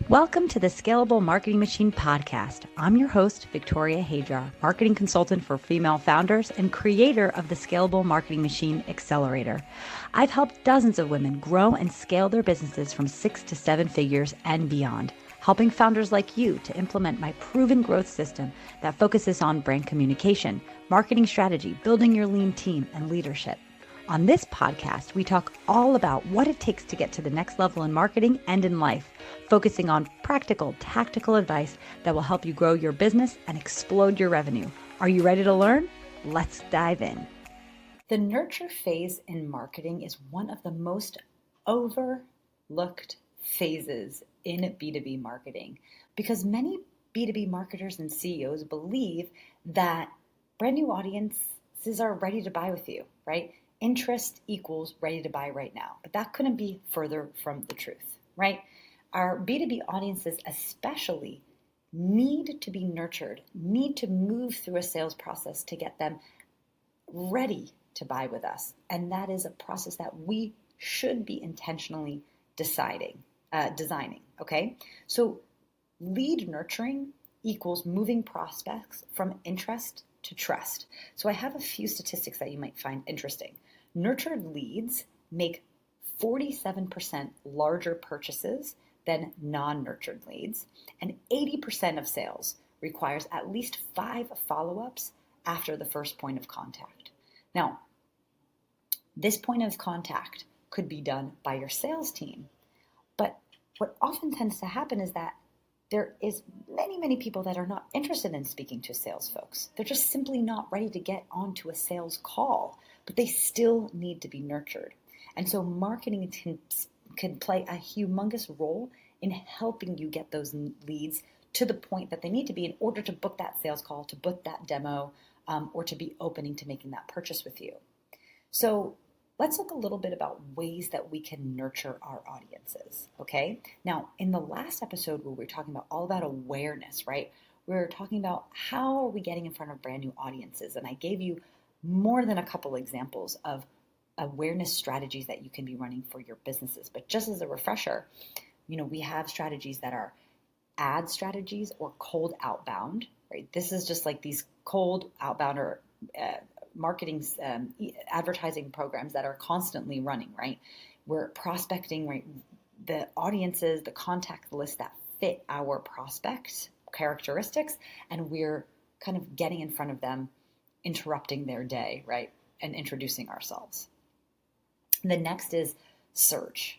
Welcome to the Scalable Marketing Machine Podcast. I'm your host, Victoria Hadjar, marketing consultant for female founders and creator of the Scalable Marketing Machine Accelerator. I've helped dozens of women grow and scale their businesses from 6 to 7 figures and beyond, helping founders like you to implement my proven growth system that focuses on brand communication, marketing strategy, building your lean team, and leadership. On this podcast, we talk all about what it takes to get to the next level in marketing and in life, focusing on practical, tactical advice that will help you grow your business and explode your revenue. Are you ready to learn? Let's dive in. The nurture phase in marketing is one of the most overlooked phases in B2B marketing because many B2B marketers and CEOs believe that brand new audiences are ready to buy with you, right? Interest equals ready to buy right now, but that couldn't be further from the truth, right? Our B2B audiences especially need to be nurtured, need to move through a sales process to get them ready to buy with us. And that is a process that we should be intentionally designing, okay? So lead nurturing equals moving prospects from interest to trust. So I have a few statistics that you might find interesting. Nurtured leads make 47% larger purchases than non-nurtured leads, and 80% of sales requires at least 5 follow-ups after the first point of contact. Now, this point of contact could be done by your sales team, but what often tends to happen is that there is many people that are not interested in speaking to sales folks. They're just simply not ready to get onto a sales call, but they still need to be nurtured. And so marketing can play a humongous role in helping you get those leads to the point that they need to be in order to book that sales call, to book that demo, or to be opening to making that purchase with you. So let's look a little bit about ways that we can nurture our audiences, okay? Now, in the last episode where we were talking about all about awareness, right? We were talking about how are we getting in front of brand new audiences, and I gave you more than a couple examples of awareness strategies that you can be running for your businesses. But just as a refresher, we have strategies that are ad strategies or cold outbound, right? This is just like these cold outbound or marketing advertising programs that are constantly running, right? We're prospecting, right? The audiences, the contact list that fit our prospects characteristics, and we're kind of getting in front of them, interrupting their day, right? And introducing ourselves. The next is search.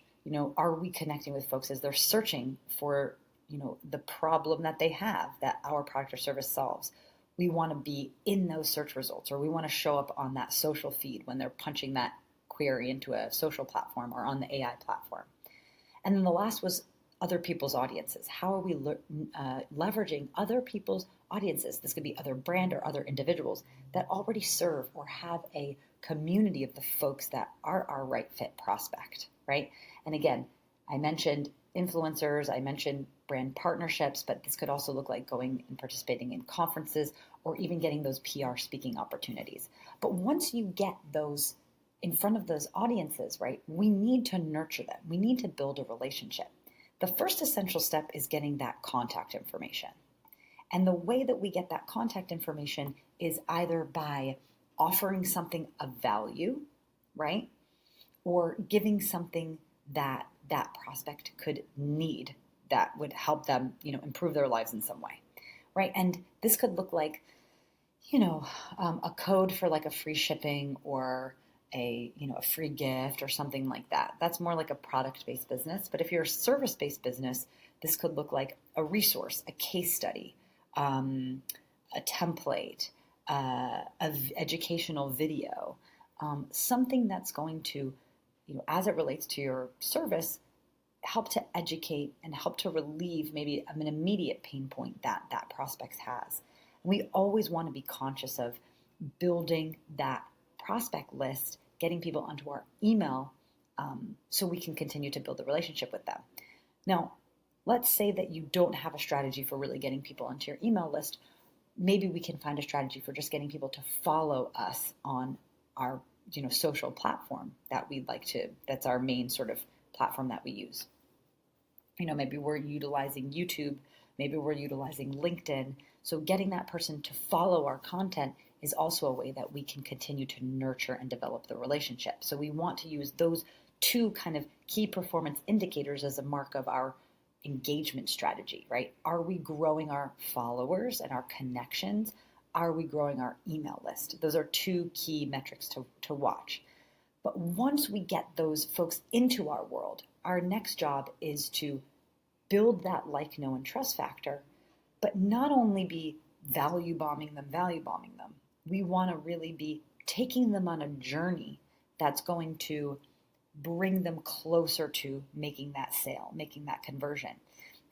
Are we connecting with folks as they're searching for, the problem that they have that our product or service solves? We want to be in those search results, or we want to show up on that social feed when they're punching that query into a social platform or on the AI platform. And then the last was other people's audiences. How are we leveraging other people's audiences? This could be other brand or other individuals that already serve or have a community of the folks that are our right fit prospect, right? And again, I mentioned influencers, I mentioned brand partnerships, but this could also look like going and participating in conferences or even getting those PR speaking opportunities. But once you get those in front of those audiences, right, we need to nurture them. We need to build a relationship. The first essential step is getting that contact information. And the way that we get that contact information is either by offering something of value, right? Or giving something that that prospect could need that would help them, improve their lives in some way, right? And this could look like, a code for like a free shipping or a free gift or something like that. That's more like a product-based business. But if you're a service-based business, this could look like a resource, a case study, a template, educational video, something that's going to, as it relates to your service, help to educate and help to relieve maybe an immediate pain point that that prospect has. And we always want to be conscious of building that prospect list, getting people onto our email so we can continue to build a relationship with them. Now, let's say that you don't have a strategy for really getting people onto your email list. Maybe we can find a strategy for just getting people to follow us on our social platform that we'd like to, that's our main sort of platform that we use. Maybe we're utilizing YouTube, maybe we're utilizing LinkedIn. So getting that person to follow our content is also a way that we can continue to nurture and develop the relationship. So we want to use those two kind of key performance indicators as a mark of our engagement strategy, right? Are we growing our followers and our connections? Are we growing our email list? Those are two key metrics to watch. But once we get those folks into our world, our next job is to build that like, know, and trust factor, but not only be value bombing them. We want to really be taking them on a journey that's going to bring them closer to making that sale, making that conversion.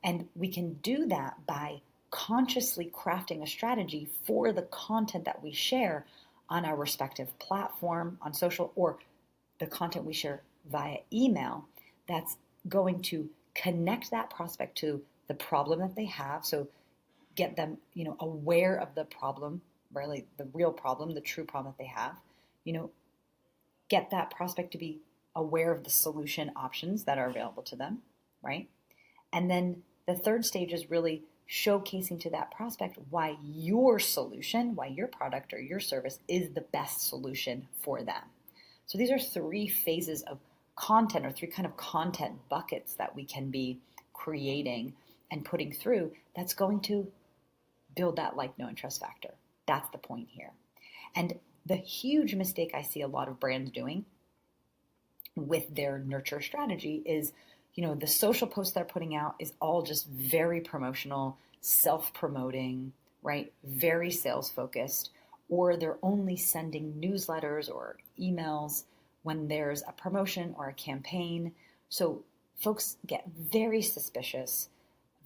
And we can do that by consciously crafting a strategy for the content that we share on our respective platform, on social, or the content we share via email that's going to connect that prospect to the problem that they have. So get them, aware of the problem, really the real problem, the true problem that they have, get that prospect to be aware of the solution options that are available to them, right? And then the third stage is really showcasing to that prospect why your solution, why your product or your service is the best solution for them. So these are three phases of content, or three kind of content buckets that we can be creating and putting through that's going to build that like, know, and trust factor. That's the point here. And the huge mistake I see a lot of brands doing with their nurture strategy is, the social posts they're putting out is all just very promotional, self-promoting, right? Very sales focused, or they're only sending newsletters or emails when there's a promotion or a campaign. So folks get very suspicious,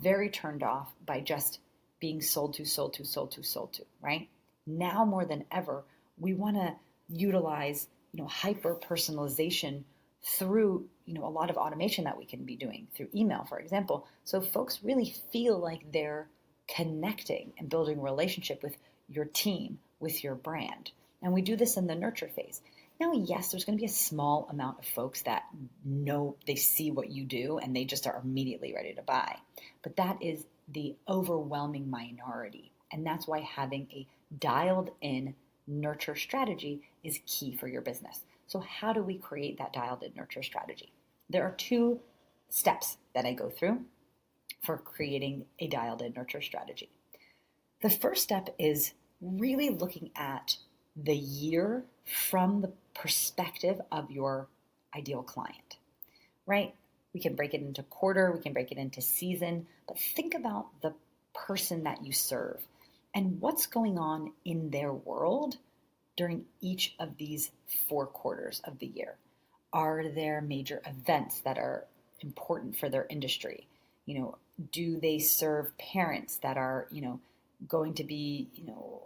very turned off by just being sold to, right? Now more than ever, we want to utilize, hyper personalization through, a lot of automation that we can be doing through email, for example. So folks really feel like they're connecting and building a relationship with your team, with your brand. And we do this in the nurture phase. Now, yes, there's going to be a small amount of folks that know, they see what you do and they just are immediately ready to buy. But that is the overwhelming minority. And that's why having a dialed in nurture strategy is key for your business. So how do we create that dialed in nurture strategy? There are two steps that I go through for creating a dialed in nurture strategy. The first step is really looking at the year from the perspective of your ideal client, right? We can break it into quarter, we can break it into season, but think about the person that you serve and what's going on in their world during each of these 4 quarters of the year. Are there major events that are important for their industry? Do they serve parents that are, going to be,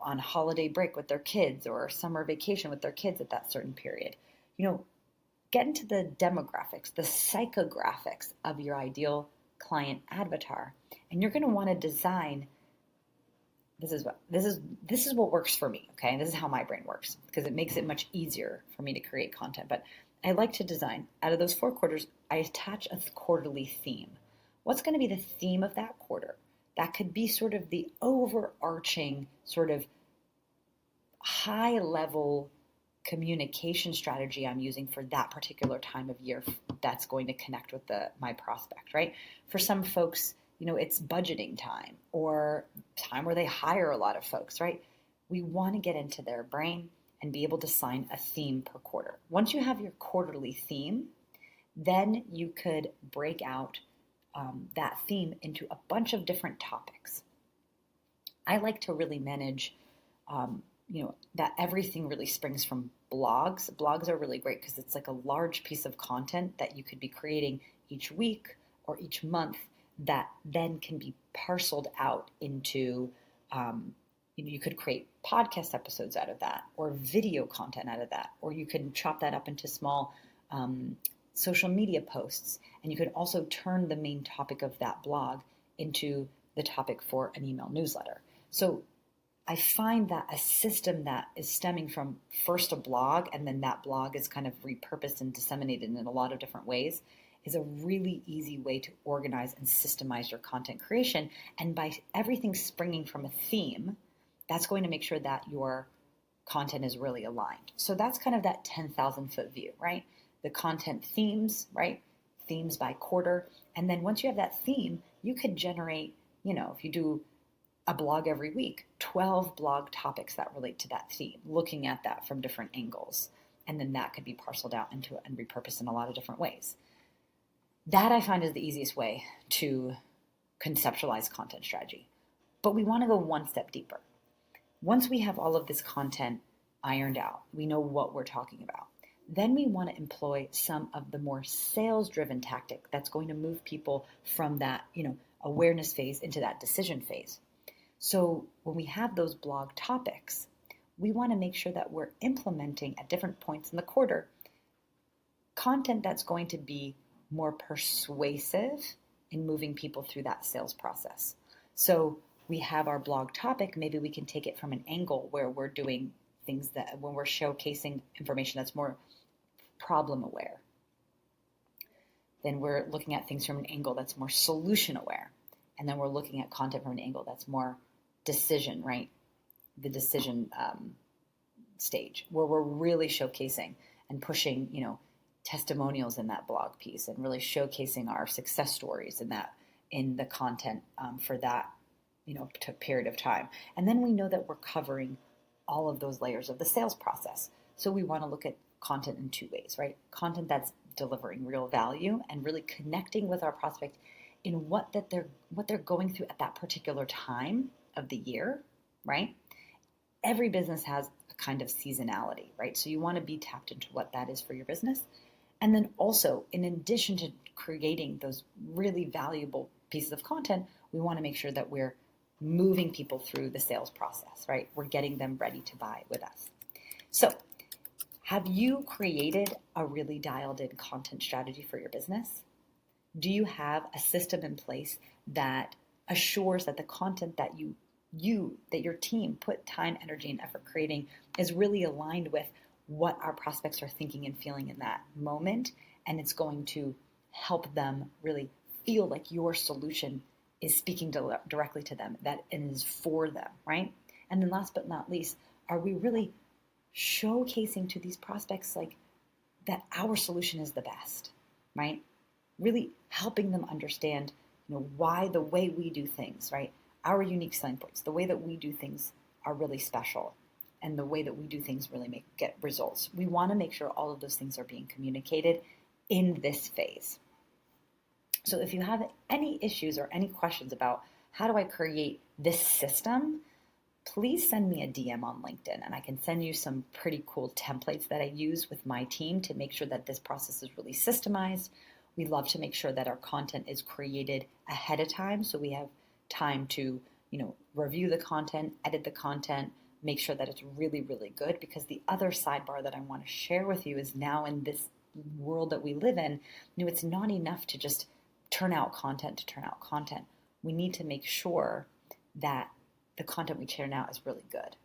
on holiday break with their kids or summer vacation with their kids at that certain period? Get into the demographics, the psychographics of your ideal client avatar, and you're going to want to design. This is what works for me. Okay, this is how my brain works because it makes it much easier for me to create content. But I like to design out of those 4 quarters. I attach a quarterly theme. What's going to be the theme of that quarter? That could be sort of the overarching sort of high level communication strategy I'm using for that particular time of year that's going to connect with my prospect, right? For some folks, it's budgeting time or time where they hire a lot of folks, right? We want to get into their brain and be able to assign a theme per quarter. Once you have your quarterly theme, then you could break out that theme into a bunch of different topics. I like to really manage, that everything really springs from blogs. Blogs are really great because it's like a large piece of content that you could be creating each week or each month that then can be parceled out into, you could create podcast episodes out of that or video content out of that, or you could chop that up into small social media posts. And you could also turn the main topic of that blog into the topic for an email newsletter. So I find that a system that is stemming from first a blog and then that blog is kind of repurposed and disseminated in a lot of different ways is a really easy way to organize and systemize your content creation. And by everything springing from a theme, that's going to make sure that your content is really aligned. So that's kind of that 10,000 foot view, right? The content themes, right? Themes by quarter. And then once you have that theme, you could generate, if you do a blog every week, 12 blog topics that relate to that theme, looking at that from different angles. And then that could be parceled out into and repurposed in a lot of different ways. That I find is the easiest way to conceptualize content strategy. But we want to go one step deeper. Once we have all of this content ironed out, we know what we're talking about. Then we want to employ some of the more sales-driven tactic that's going to move people from that, awareness phase into that decision phase. So when we have those blog topics, we want to make sure that we're implementing at different points in the quarter content that's going to be more persuasive in moving people through that sales process. So we have our blog topic, maybe we can take it from an angle where we're doing things that when we're showcasing information that's more problem aware. Then we're looking at things from an angle that's more solution aware. And then we're looking at content from an angle that's more decision, right? The decision stage where we're really showcasing and pushing, testimonials in that blog piece and really showcasing our success stories in the content for that, period of time. And then we know that we're covering all of those layers of the sales process. So we want to look at content in two ways, right? Content that's delivering real value and really connecting with our prospect in what they're going through at that particular time of the year, right? Every business has a kind of seasonality, right? So you want to be tapped into what that is for your business. And then also, in addition to creating those really valuable pieces of content, we want to make sure that we're moving people through the sales process, right? We're getting them ready to buy with us. So have you created a really dialed in content strategy for your business? Do you have a system in place that assures that the content that that your team put time, energy, and effort creating is really aligned with what our prospects are thinking and feeling in that moment, and it's going to help them really feel like your solution is speaking directly to them, that it is for them, right? And then last but not least, are we really showcasing to these prospects like that our solution is the best, right? Really helping them understand, why the way we do things, right? Our unique selling points, the way that we do things are really special, and the way that we do things really get results. We want to make sure all of those things are being communicated in this phase. So if you have any issues or any questions about how do I create this system, please send me a DM on LinkedIn, and I can send you some pretty cool templates that I use with my team to make sure that this process is really systemized. We love to make sure that our content is created ahead of time, so we have time to, review the content, edit the content, make sure that it's really, really good. Because the other sidebar that I want to share with you is now in this world that we live in, it's not enough to just turn out content to turn out content. We need to make sure that the content we churn out is really good,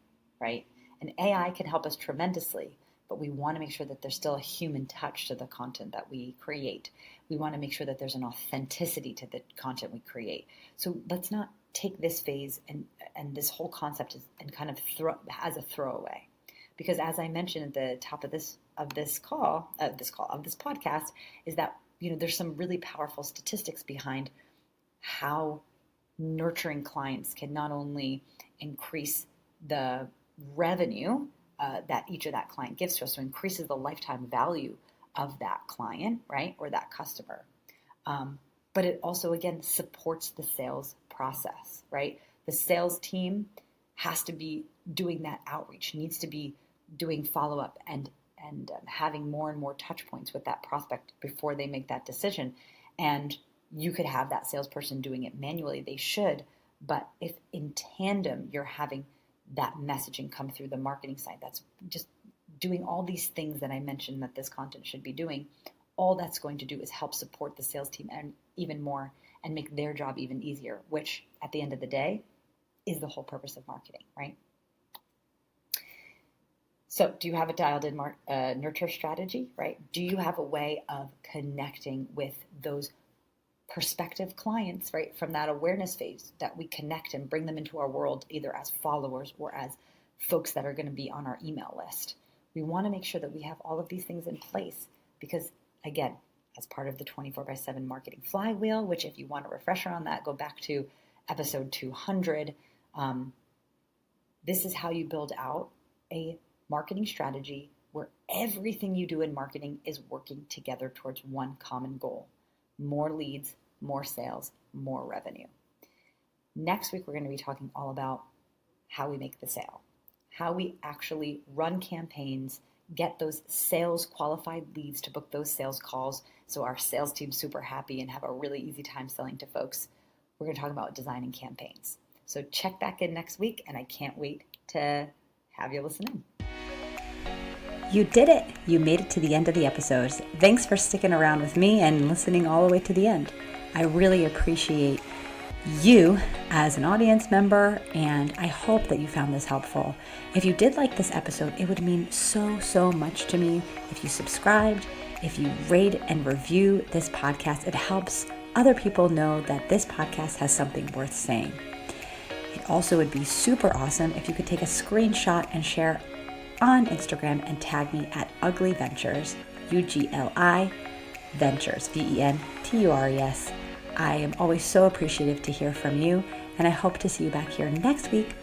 right? And AI can help us tremendously, but we want to make sure that there's still a human touch to the content that we create. We want to make sure that there's an authenticity to the content we create. So let's not take this phase and this whole concept and kind of as a throwaway, because as I mentioned at the top of this podcast, is that there's some really powerful statistics behind how nurturing clients can not only increase the revenue that each of that client gives to us, so increases the lifetime value of that client, right, or that customer. But it also, again, supports the sales process, right? The sales team has to be doing that outreach, needs to be doing follow-up and having more and more touch points with that prospect before they make that decision. And you could have that salesperson doing it manually. They should. But if in tandem you're having that messaging come through the marketing side, that's just doing all these things that I mentioned that this content should be doing, all that's going to do is help support the sales team and even more and make their job even easier, which at the end of the day is the whole purpose of marketing, right? So do you have a dialed in nurture strategy, right? Do you have a way of connecting with those prospective clients, right? From that awareness phase that we connect and bring them into our world, either as followers or as folks that are going to be on our email list. We want to make sure that we have all of these things in place because, again, as part of the 24/7 marketing flywheel, which if you want a refresher on that, go back to episode 200. This is how you build out a marketing strategy where everything you do in marketing is working together towards one common goal: more leads, more sales, more revenue. Next week, we're going to be talking all about how we make the sale, how we actually run campaigns, get those sales qualified leads to book those sales calls so our sales team's super happy and have a really easy time selling to folks. We're going to talk about designing campaigns. So check back in next week, and I can't wait to have you listen in. You did it! You made it to the end of the episode. Thanks for sticking around with me and listening all the way to the end. I really appreciate you as an audience member, and I hope that you found this helpful. If you did like this episode, it would mean so much to me if you subscribed, if you rate and review this podcast. It helps other people know that this podcast has something worth saying. It also would be super awesome if you could take a screenshot and share on Instagram and tag me at Ugly Ventures, UGLI Ventures, VENTURES. I am always so appreciative to hear from you, and I hope to see you back here next week